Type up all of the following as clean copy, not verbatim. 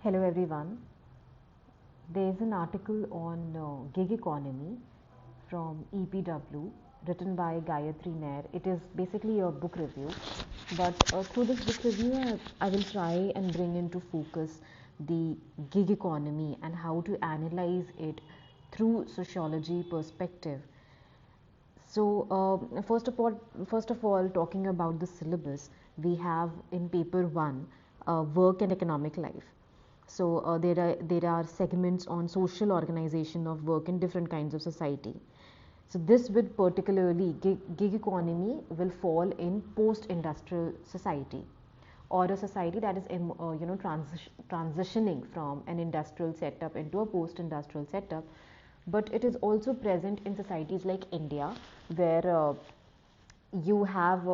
Hello everyone. There is an article on gig economy from EPW written by Gayatri Nair. It is basically a book review, but through this book review, I will try and bring into focus the gig economy and how to analyze it through sociology perspective. So, first of all, talking about the syllabus, we have in paper one, work and economic life. So there are segments on social organization of work in different kinds of society. So this would particularly gig economy will fall in post-industrial society, or a society that is transitioning from an industrial setup into a post-industrial setup. But it is also present in societies like India, where you have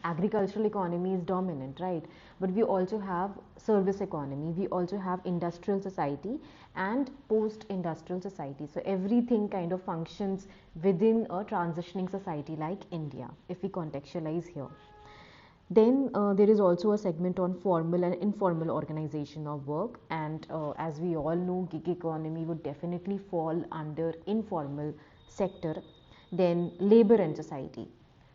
agricultural economy is dominant, right? But we also have service economy, we also have industrial society and post industrial society. So everything kind of functions within a transitioning society like India, if we contextualize here. Then there is also a segment on formal and informal organization of work, and as we all know, gig economy would definitely fall under informal sector. Then labor and society.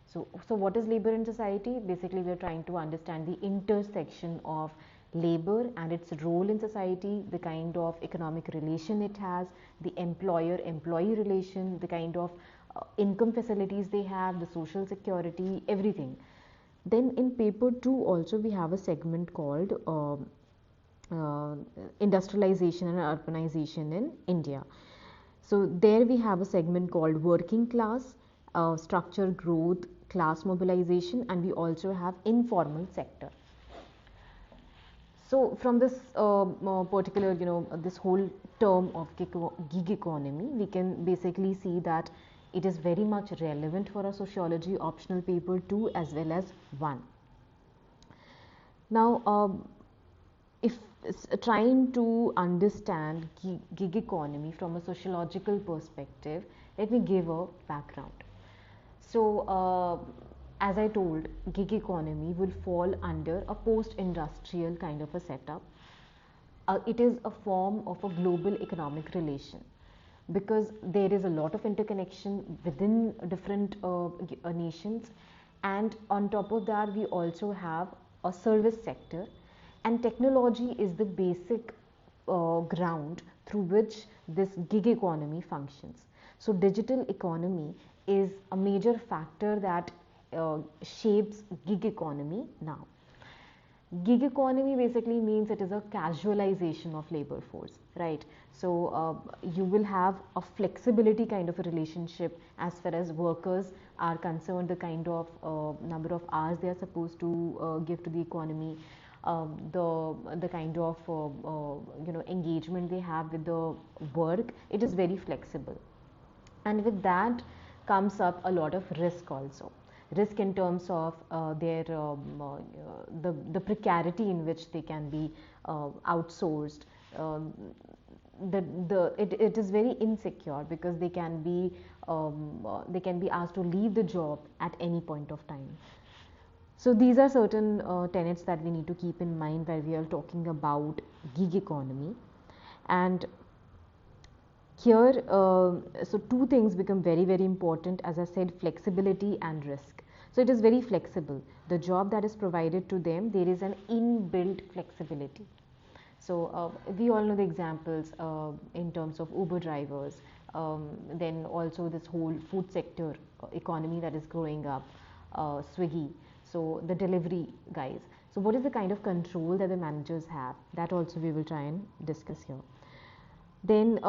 So what is labor and society? Basically, we are trying to understand the intersection of labor and its role in society, the kind of economic relation it has, the employer-employee relation, the kind of income facilities they have, the social security, everything. Then in paper 2 also we have a segment called uh, industrialization and urbanization in India. So there we have a segment called working class, structure growth, class mobilization, and we also have informal sector. So from this particular, this whole term of gig economy, we can basically see that it is very much relevant for a sociology optional paper 2 as well as 1. Now, if trying to understand gig economy from a sociological perspective, let me give a background. So, as I told, gig economy will fall under a post industrial kind of a setup. It is a form of a global economic relation, because there is a lot of interconnection within different nations, and on top of that we also have a service sector, and technology is the basic ground through which this gig economy functions. So digital economy is a major factor that shapes gig economy now. Gig economy basically means it is a casualization of labor force, right? So you will have a flexibility kind of a relationship as far as workers are concerned, the kind of number of hours they are supposed to give to the economy, the kind of engagement they have with the work. It is very flexible, and with that comes up a lot of risk also. Risk in terms of their the precarity in which they can be outsourced. um, it is very insecure, because they can be asked to leave the job at any point of time. So these are certain tenets that we need to keep in mind while we are talking about gig economy. And here, so two things become very, very important. As I said, flexibility and risk. So it is very flexible. The job that is provided to them, there is an inbuilt flexibility. So we all know the examples in terms of Uber drivers, then also this whole food sector economy that is growing up, Swiggy, so the delivery guys. So what is the kind of control that the managers have? That also we will try and discuss here. Then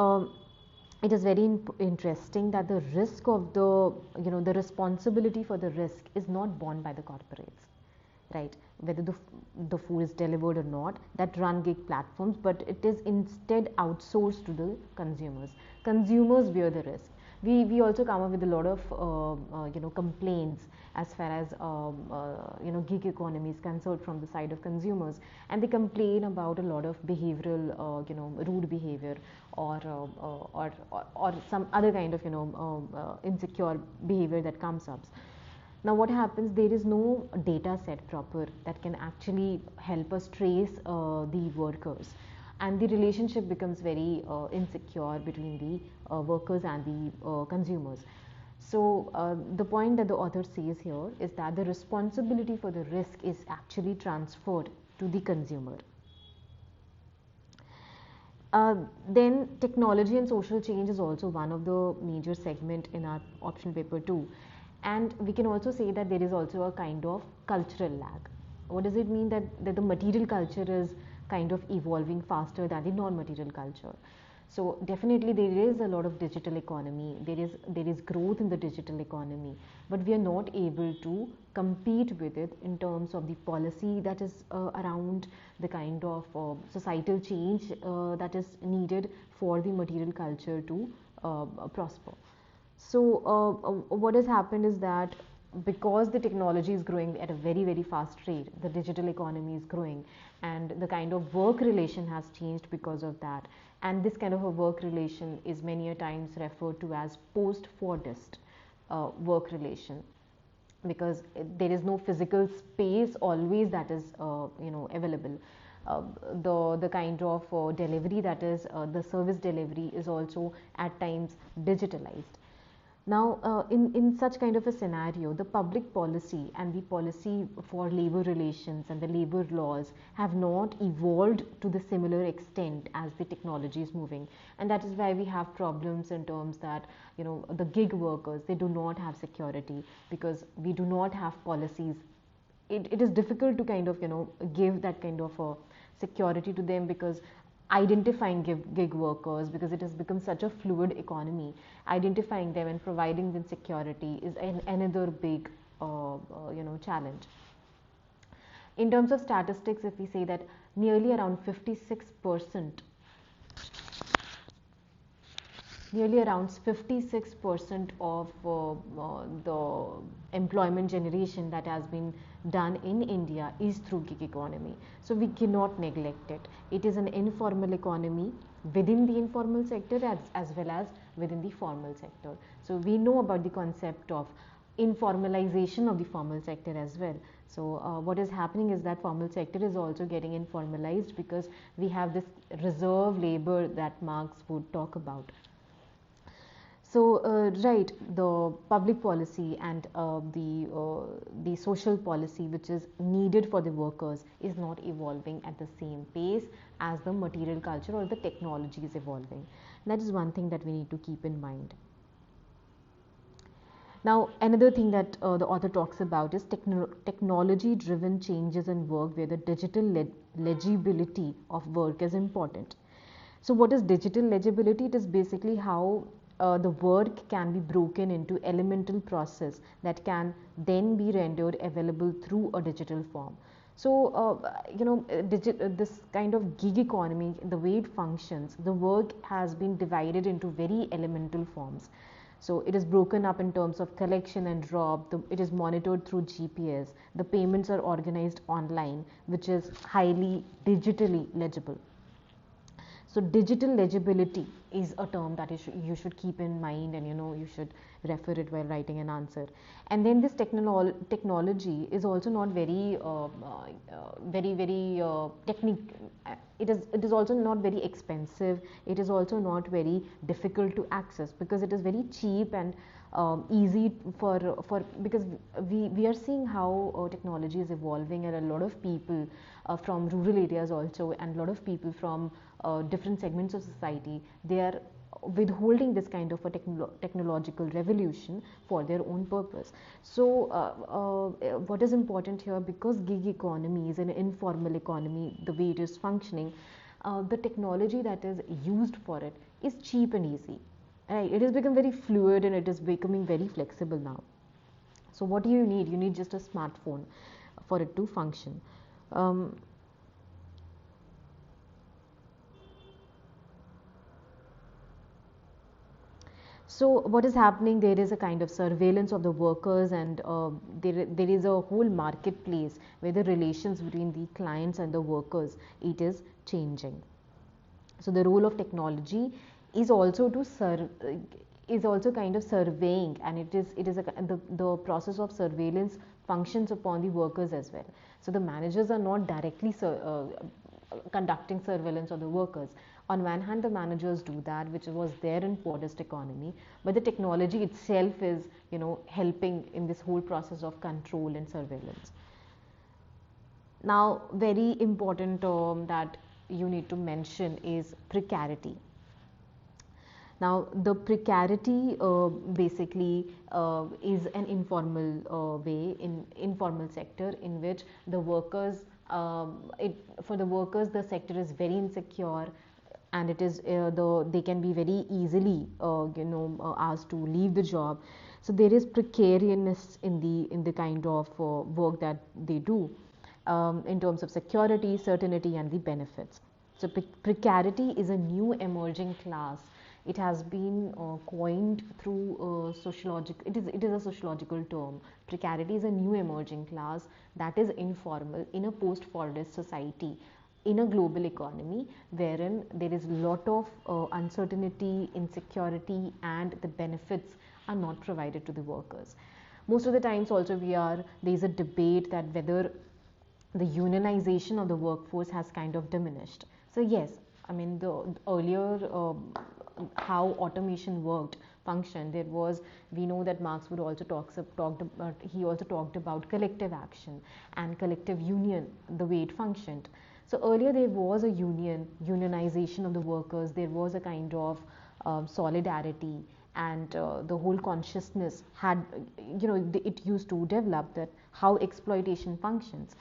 it is very interesting that the risk of the responsibility for the risk is not borne by the corporates, right? Whether the food is delivered or not, that run gig platforms, but it is instead outsourced to the consumers bear the risk. We also come up with a lot of complaints as far as gig economy is concerned from the side of consumers, and they complain about a lot of behavioral rude behavior, or some other kind of insecure behavior that comes up. Now what happens, there is no data set proper that can actually help us trace the workers, and the relationship becomes very insecure between the workers and the consumers. So, the point that the author says here is that the responsibility for the risk is actually transferred to the consumer. Then technology and social change is also one of the major segment in our optional paper too, and we can also say that there is also a kind of cultural lag. What does it mean? That the material culture is kind of evolving faster than the non-material culture. So definitely there is a lot of digital economy, there is growth in the digital economy, but we are not able to compete with it in terms of the policy that is around, the kind of societal change that is needed for the material culture to prosper. So what has happened is that because the technology is growing at a very very fast rate, the digital economy is growing, and the kind of work relation has changed because of that. And this kind of a work relation is many a times referred to as post Fordist work relation, because there is no physical space always that is available. The kind of delivery, that is the service delivery, is also at times digitalized. Now, in such kind of a scenario, the public policy and the policy for labor relations and the labor laws have not evolved to the similar extent as the technology is moving, and that is why we have problems in terms that the gig workers, they do not have security because we do not have policies. It is difficult to kind of give that kind of security to them, because identifying gig workers, because it has become such a fluid economy, identifying them and providing them security is another big challenge. In terms of statistics, if we say that nearly around 56% nearly around 56% of the employment generation that has been done in India is through gig economy. So we cannot neglect it. It is an informal economy within the informal sector as well as within the formal sector. So we know about the concept of informalization of the formal sector as well. So what is happening is that formal sector is also getting informalized because we have this reserve labor that Marx would talk about. So right, the public policy and the social policy which is needed for the workers is not evolving at the same pace as the material culture or the technology is evolving. That is one thing that we need to keep in mind. Now, another thing that the author talks about is technology driven changes in work, where the digital legibility of work is important. So what is digital legibility? It is basically how the work can be broken into elemental process that can then be rendered available through a digital form. So this kind of gig economy, the way it functions, the work has been divided into very elemental forms. So it is broken up in terms of collection and drop. It is monitored through GPS. The payments are organized online, which is highly digitally legible. So digital legibility is a term that you should keep in mind, and you should refer it while writing an answer. And then this technology is also not very technique. It is also not very expensive. It is also not very difficult to access, because it is very cheap and easy for because we are seeing how technology is evolving, and a lot of people from rural areas also, and a lot of people from different segments of society, they are withholding this kind of a technological revolution for their own purpose. So what is important here, because gig economy is an informal economy, the way it is functioning, the technology that is used for it is cheap and easy. Right? It has become very fluid and it is becoming very flexible now. So what do you need? You need just a smartphone for it to function. So what is happening? There is a kind of surveillance of the workers, and there is a whole marketplace where the relations between the clients and the workers, it is changing. So the role of technology is also to serve, is also kind of surveying, and it is the process of surveillance functions upon the workers as well. So the managers are not directly conducting surveillance of the workers. On one hand, the managers do that, which was there in Fordist economy, but the technology itself is, helping in this whole process of control and surveillance. Now, very important term that you need to mention is precarity. Now, the precarity basically is an informal way in informal sector in which the workers, for the workers, the sector is very insecure, and it is they can be very easily asked to leave the job. So there is precariousness in the kind of work that they do, in terms of security, certainty, and the benefits. So precarity is a new emerging class. It has been coined through sociological. It is a sociological term. Precarity is a new emerging class that is informal in a post-Fordist society, in a global economy wherein there is a lot of uncertainty, insecurity, and the benefits are not provided to the workers. Most of the times, also there is a debate that whether the unionization of the workforce has kind of diminished. So yes, I mean the earlier how automation functioned, there was, we know that Marx would also talked about, he also talked about collective action and collective union, the way it functioned. So earlier there was a unionization of the workers, there was a kind of solidarity, and the whole consciousness had, it used to develop that how exploitation functions.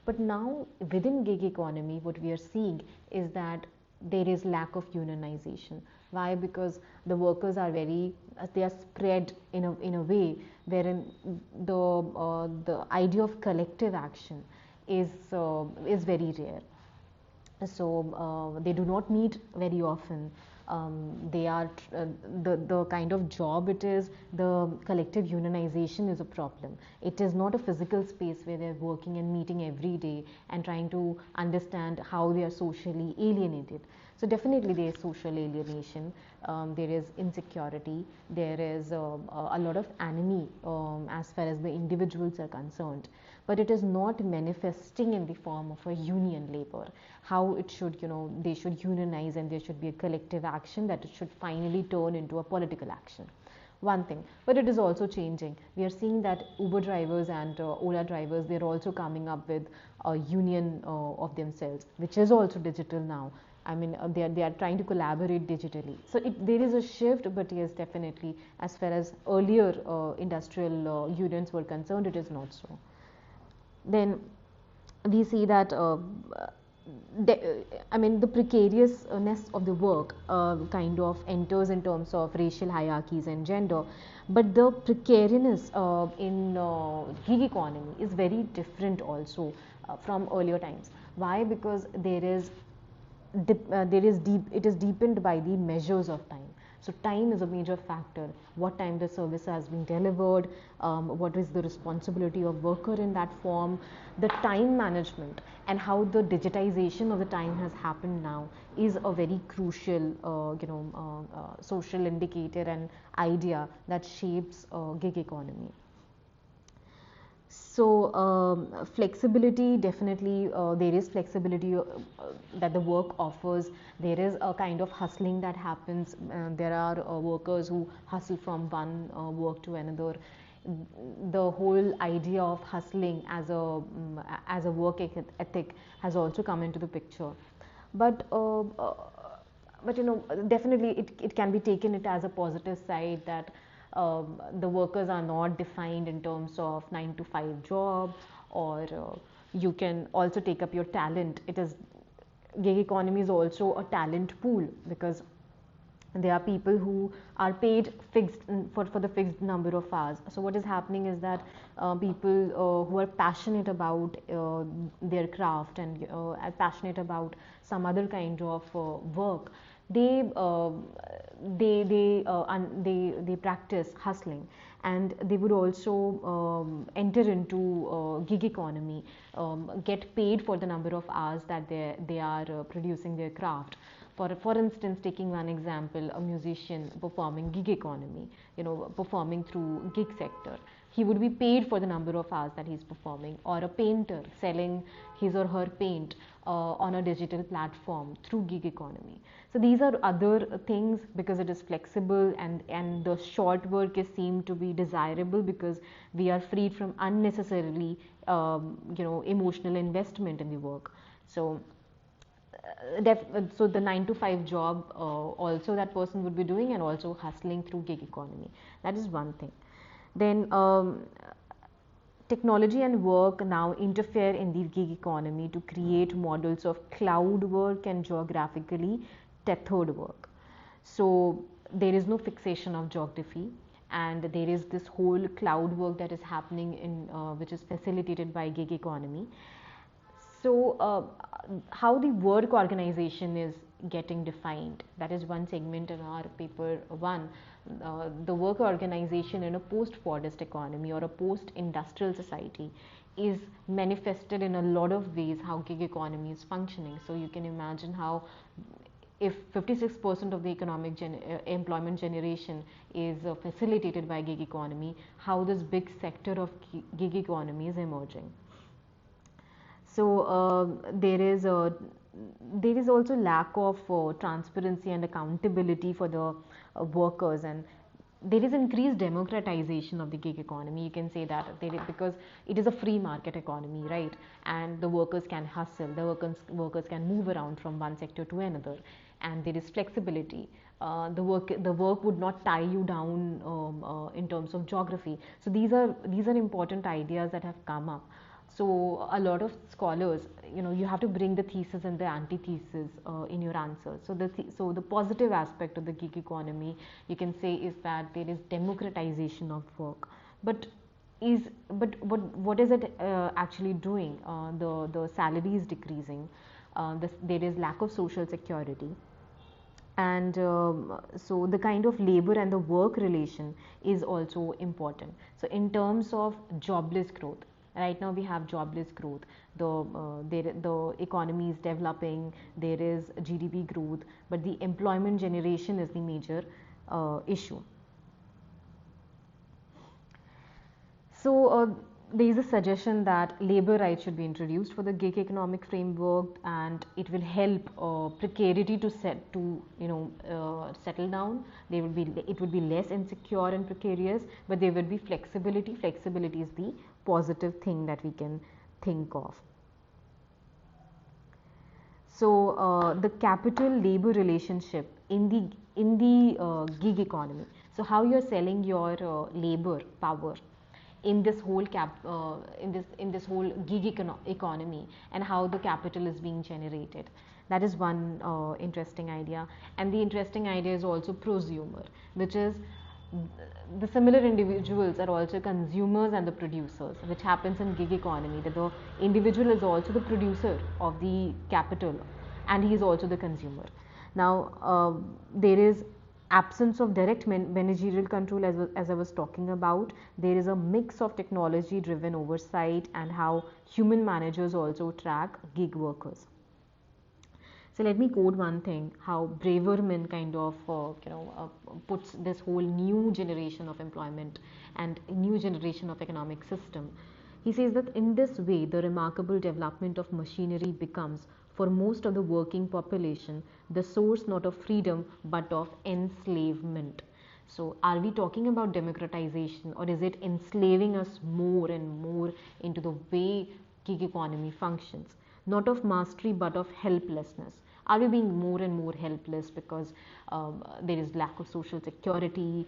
But now within gig economy, what we are seeing is that there is lack of unionization. Why? Because the workers are they are spread in a way wherein the idea of collective action is very rare. So they do not meet very often. They are the kind of job it is, the collective unionization is a problem. It is not a physical space where they're working and meeting every day and trying to understand how they are socially alienated. So definitely there is social alienation, there is insecurity, there is a lot of enemy as far as the individuals are concerned, but it is not manifesting in the form of a union labor. How it should, they should unionize and there should be a collective action, that it should finally turn into a political action. One thing, but it is also changing. We are seeing that Uber drivers and Ola drivers, they're also coming up with a union of themselves, which is also digital now. I mean, they are trying to collaborate digitally. So there is a shift, but yes, definitely, as far as earlier industrial unions were concerned, it is not so. Then we see that the precariousness of the work kind of enters in terms of racial hierarchies and gender, but the precariousness in gig economy is very different also from earlier times. Why? Because it is deepened by the measures of time. So time is a major factor. What time the service has been delivered, what is the responsibility of worker in that form, the time management, and how the digitization of the time has happened now is a very crucial social indicator and idea that shapes gig economy. So flexibility, definitely there is flexibility that the work offers. There is a kind of hustling that happens. There are workers who hustle from one work to another. The whole idea of hustling as a work ethic has also come into the picture. But definitely it can be taken it as a positive side that the workers are not defined in terms of 9 to 5 job, or you can also take up your talent. Gig economy is also a talent pool, because there are people who are paid fixed for the fixed number of hours. So what is happening is that people who are passionate about their craft and are passionate about some other kind of work, they practice hustling, and they would also enter into gig economy, get paid for the number of hours that they are producing their craft. For instance, taking one example, a musician performing gig economy, performing through gig sector. he would be paid for the number of hours that he's performing, or a painter selling his or her paint on a digital platform through gig economy. So these are other things, because it is flexible, and the short work is seen to be desirable because we are freed from unnecessarily emotional investment in the work. So so the 9 to 5 job also that person would be doing, and also hustling through gig economy. That is one thing. Then technology and work now interfere in the gig economy to create models of cloud work and geographically tethered work. So there is no fixation of geography, and there is this whole cloud work that is happening in which is facilitated by gig economy. So how the work organization is getting defined, that is one segment in our paper 1. The work organization in a post-Fordist economy or a post-industrial society is manifested in a lot of ways how gig economy is functioning. So you can imagine how, if 56% of the employment generation is facilitated by gig economy, how this big sector of gig economy is emerging. So there is also lack of transparency and accountability for the workers, and there is increased democratization of the gig economy. You can say that because it is a free market economy, right? And the workers can hustle, the workers can move around from one sector to another, and there is flexibility. The work would not tie you down in terms of geography. So these are important ideas that have come up. So a lot of scholars, you have to bring the thesis and the antithesis in your answer. So the positive aspect of the gig economy, you can say, is that there is democratization of work. But what is it actually doing? The salary is decreasing. There is lack of social security. And so the kind of labor and the work relation is also important. So in terms of jobless growth, right now we have jobless growth. The economy is developing, there is GDP growth, but the employment generation is the major issue. So there is a suggestion that labor rights should be introduced for the gig economic framework, and it will help precarity to settle down. It would be less insecure and precarious, but there would be flexibility. Flexibility is the positive thing that we can think of. So the capital labor relationship in the gig economy. So how you are selling your labor power in this whole in this whole gig economy, and how the capital is being generated. That is one interesting idea. And the interesting idea is also prosumer, which is the similar individuals are also consumers and the producers, which happens in gig economy, that the individual is also the producer of the capital and he is also the consumer. Now there is absence of direct managerial control, as I was talking about. There is a mix of technology driven oversight, and how human managers also track gig workers. So let me quote one thing, how Braverman kind of puts this whole new generation of employment and new generation of economic system. He says that in this way, the remarkable development of machinery becomes, for most of the working population, the source not of freedom but of enslavement. So are we talking about democratization, or is it enslaving us more and more into the way gig economy functions? Not of mastery but of helplessness. Are we being more and more helpless because there is lack of social security,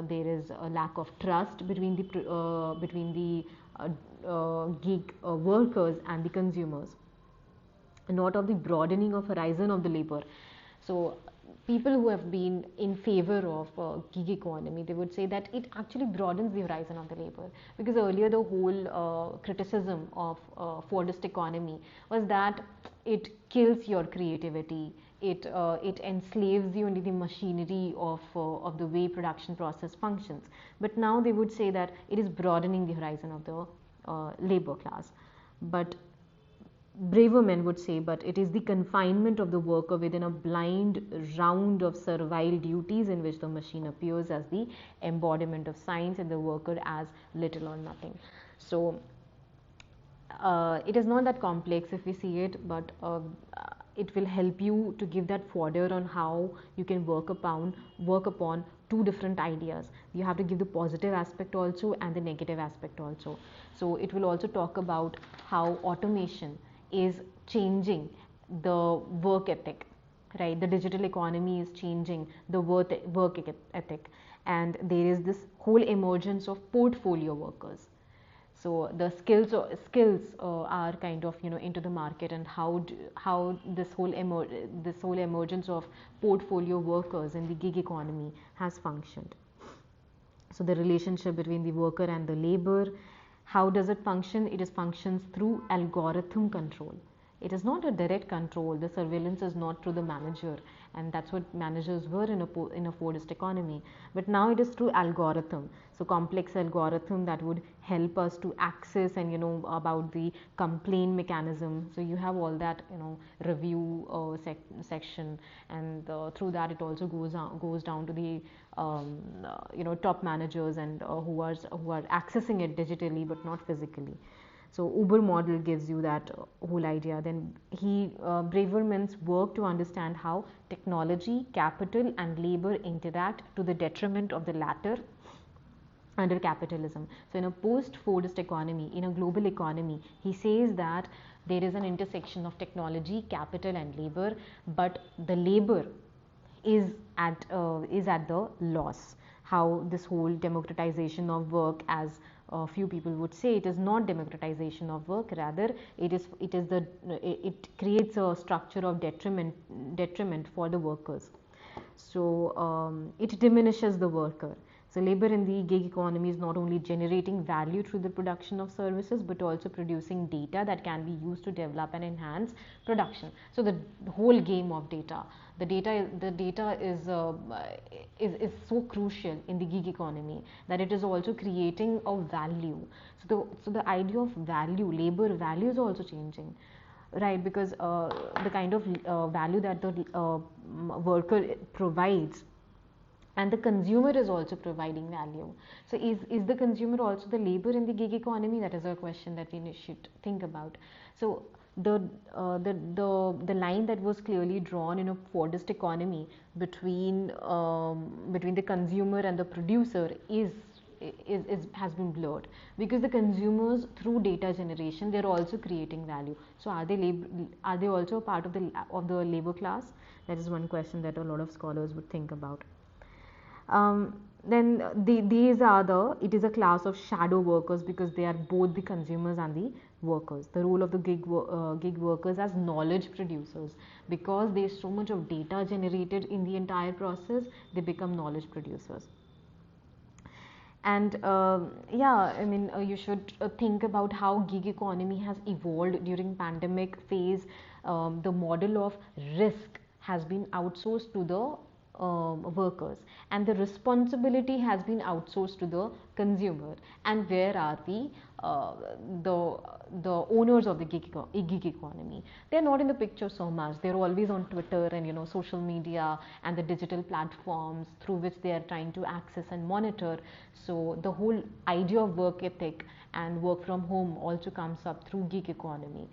there is a lack of trust between the gig workers and the consumers, not of the broadening of horizon of the labor. So people who have been in favor of gig economy, they would say that it actually broadens the horizon of the labor, because earlier the whole criticism of Fordist economy was that it kills your creativity, it enslaves you into the machinery of the way production process functions. But now they would say that it is broadening the horizon of the labor class. But braver men would say, but it is the confinement of the worker within a blind round of servile duties in which the machine appears as the embodiment of science and the worker as little or nothing. So it is not that complex if we see it, but it will help you to give that fodder on how you can work upon two different ideas. You have to give the positive aspect also and the negative aspect also. So it will also talk about how automation is changing the work ethic, right? The digital economy is changing the work ethic, and there is this whole emergence of portfolio workers. So the skills are kind of into the market, and how this whole emergence of portfolio workers in the gig economy has functioned. So the relationship between the worker and the labor, how does it function? It is functions through algorithm control. It is not a direct control. The surveillance is not through the manager, and that's what managers were in a Fordist economy. But now it is through algorithm. So complex algorithm that would help us to access and about the complaint mechanism. So you have all that review section, and through that it also goes down to the top managers, and who are accessing it digitally but not physically. So Uber model gives you that whole idea. Then Braverman's work to understand how technology, capital, and labor interact to the detriment of the latter under capitalism. So in a post-Fordist economy, in a global economy, he says that there is an intersection of technology, capital, and labor, but the labor is at the loss. How this whole democratization of work, as a few people would say, it is not democratization of work, rather it creates a structure of detriment for the workers. So it diminishes the worker. So labor in the gig economy is not only generating value through the production of services, but also producing data that can be used to develop and enhance production. So the whole game of data, the data is so crucial in the gig economy, that it is also creating a value. So the idea of value, labor value, is also changing, right? Because the kind of value that the worker provides, and the consumer is also providing value. So is the consumer also the labor in the gig economy? That is a question that we should think about. So the line that was clearly drawn in a Fordist economy between the consumer and the producer has been blurred, because the consumers, through data generation, they're also creating value. So are they also a part of the labor class? That is one question that a lot of scholars would think about. Then it is a class of shadow workers, because they are both the consumers and the workers. The role of the gig workers as knowledge producers, because there is so much of data generated in the entire process, they become knowledge producers. And you should think about how gig economy has evolved during pandemic phase. The model of risk has been outsourced to the workers, and the responsibility has been outsourced to the consumer. And where are the owners of the gig economy? They are not in the picture so much. They are always on Twitter and social media and the digital platforms through which they are trying to access and monitor. So the whole idea of work ethic and work from home also comes up through gig economy.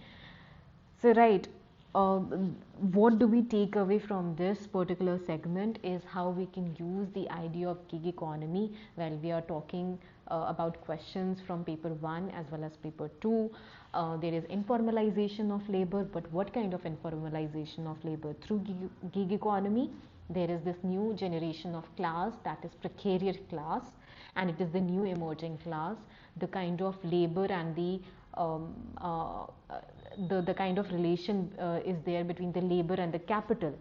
So right, what do we take away from this particular segment is how we can use the idea of gig economy while we are talking about questions from paper 1 as well as paper 2. There is informalization of labor, but what kind of informalization of labor? Through gig economy, there is this new generation of class, that is precarious class, and it is the new emerging class. The kind of labor and the kind of relation is there between the labor and the capital,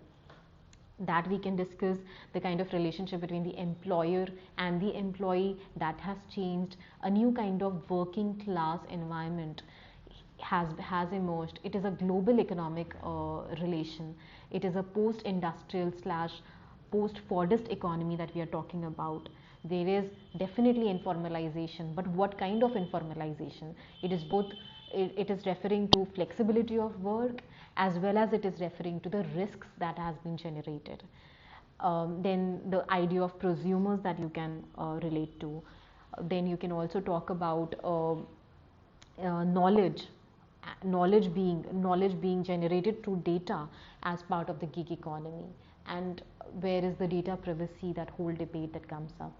that we can discuss. The kind of relationship between the employer and the employee, that has changed. A new kind of working class environment has emerged. It is a global economic relation. It is a post-industrial / post-Fordist economy that we are talking about. There is definitely informalization, but what kind of informalization? It is both it is referring to flexibility of work, as well as it is referring to the risks that has been generated. Then the idea of prosumers that you can relate to. Then you can also talk about knowledge being generated through data as part of the gig economy, and where is the data privacy, that whole debate that comes up.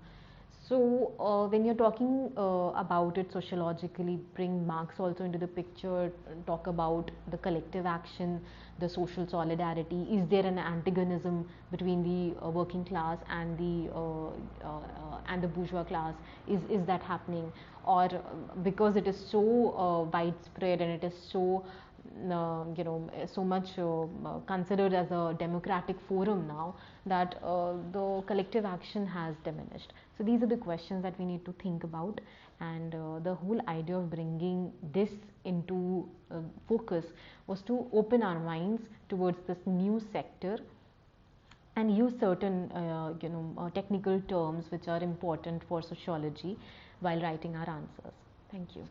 So when you're talking about it sociologically, bring Marx also into the picture, talk about the collective action, the social solidarity. Is there an antagonism between the working class and the bourgeois class? Is that happening? Or because it is so widespread and it is so so much considered as a democratic forum now, that the collective action has diminished. So these are the questions that we need to think about, and the whole idea of bringing this into focus was to open our minds towards this new sector and use certain technical terms which are important for sociology while writing our answers. Thank you.